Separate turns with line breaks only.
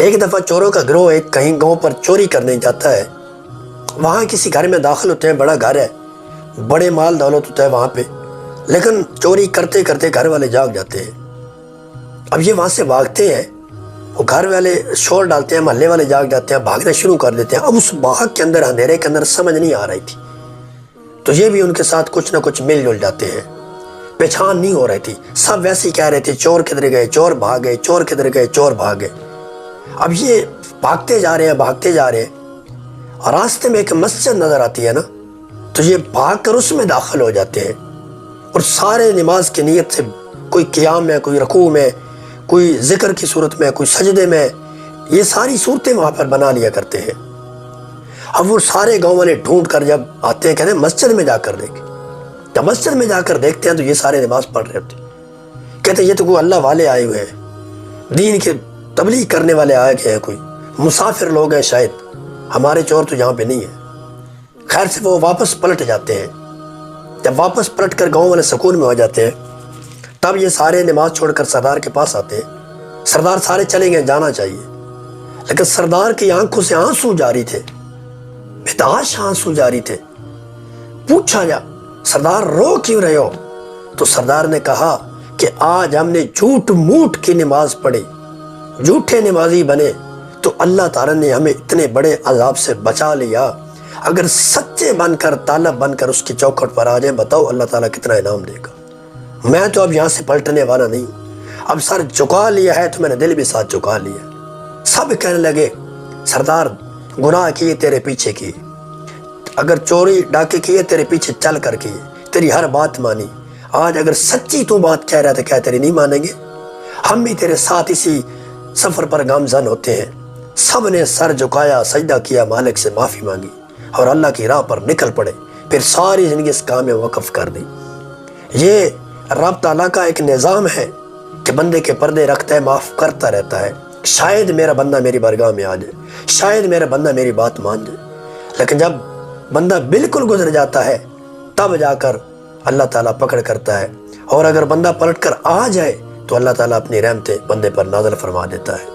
ایک دفعہ چوروں کا گروہ ایک کہیں گاؤں پر چوری کرنے جاتا ہے. وہاں کسی گھر میں داخل ہوتے ہیں, بڑا گھر ہے, بڑے مال دولت ہوتا ہے وہاں پہ, لیکن چوری کرتے کرتے گھر والے جاگ جاتے ہیں. اب یہ وہاں سے بھاگتے ہیں, وہ گھر والے شور ڈالتے ہیں, محلے والے جاگ جاتے ہیں, بھاگنا شروع کر دیتے ہیں. اب اس بھاگ کے اندر, اندھیرے کے اندر سمجھ نہیں آ رہی تھی, تو یہ بھی ان کے ساتھ کچھ نہ کچھ مل جل جاتے ہیں. پہچان نہیں ہو رہی تھی, سب ویسے ہی کہہ رہے تھے چور کدھر گئے, چور بھاگ گئے, چور کدھر گئے, چور بھاگ گئے. اب یہ بھاگتے جا رہے ہیں, بھاگتے جا رہے ہیں, اور راستے میں ایک مسجد نظر آتی ہے نا, تو یہ بھاگ کر اس میں داخل ہو جاتے ہیں, اور سارے نماز کی نیت سے, کوئی قیام میں, کوئی رکوع میں, کوئی ذکر کی صورت میں, کوئی سجدے میں, یہ ساری صورتیں وہاں پر بنا لیا کرتے ہیں. اب وہ سارے گاؤں والے ڈھونڈ کر جب آتے ہیں, کہتے ہیں مسجد میں جا کر دیکھ. جب مسجد میں جا کر دیکھتے ہیں تو یہ سارے نماز پڑھ رہے ہوتے ہیں. کہتے ہیں یہ تو کوئی اللہ والے آئے ہوئے ہیں, دین کے تبلیغ کرنے والے آئے گئے ہیں, کوئی مسافر لوگ ہیں شاید, ہمارے چور تو یہاں پہ نہیں ہے. خیر سے وہ واپس پلٹ جاتے ہیں. جب واپس پلٹ کر گاؤں والے سکون میں ہو جاتے ہیں, تب یہ سارے نماز چھوڑ کر سردار کے پاس آتے ہیں. سردار سارے چلے گئے, جانا چاہیے, لیکن سردار کی آنکھوں سے آنسو جاری تھے, بےتحاشا آنسو جاری تھے. پوچھا جا سردار رو کیوں رہے ہو؟ تو سردار نے کہا کہ آج ہم نے جھوٹ موٹ کی نماز پڑھی, جھوٹے نمازی بنے, تو اللہ تعالیٰ نے ہمیں اتنے بڑے عذاب سے بچا لیا. اگر سچے بن کر, طالب بن کر اس کی چوکھٹ پر آ جائیں, بتاؤ اللہ تعالیٰ کتنا انعام دے گا. میں تو اب یہاں سے پلٹنے والا نہیں ہوں, اب سر جھکا لیا ہے تو میں نے دل بھی ساتھ جھکا لیا. سب کہنے لگے سردار گناہ کیے تیرے پیچھے کیے, اگر چوری ڈاکے کیے تیرے پیچھے چل کر کیے, تیری ہر بات مانی. آج اگر سچی تو بات کہہ رہا تھا, کیا تیری نہیں مانیں گے؟ ہم بھی تیرے ساتھ اسی سفر پر گامزن ہوتے ہیں. سب نے سر جھکایا, سجدہ کیا, مالک سے معافی مانگی اور اللہ کی راہ پر نکل پڑے. پھر ساری زندگی اس کام میں وقف کر دی. یہ رب تعالیٰ کا ایک نظام ہے کہ بندے کے پردے رکھتا ہے, معاف کرتا رہتا ہے. شاید میرا بندہ میری بارگاہ میں آ جائے, شاید میرا بندہ میری بات مان جائے, لیکن جب بندہ بالکل گزر جاتا ہے تب جا کر اللہ تعالیٰ پکڑ کرتا ہے. اور اگر بندہ پلٹ کر آ جائے تو اللہ تعالیٰ اپنی رحمتیں بندے پر نازل فرما دیتا ہے.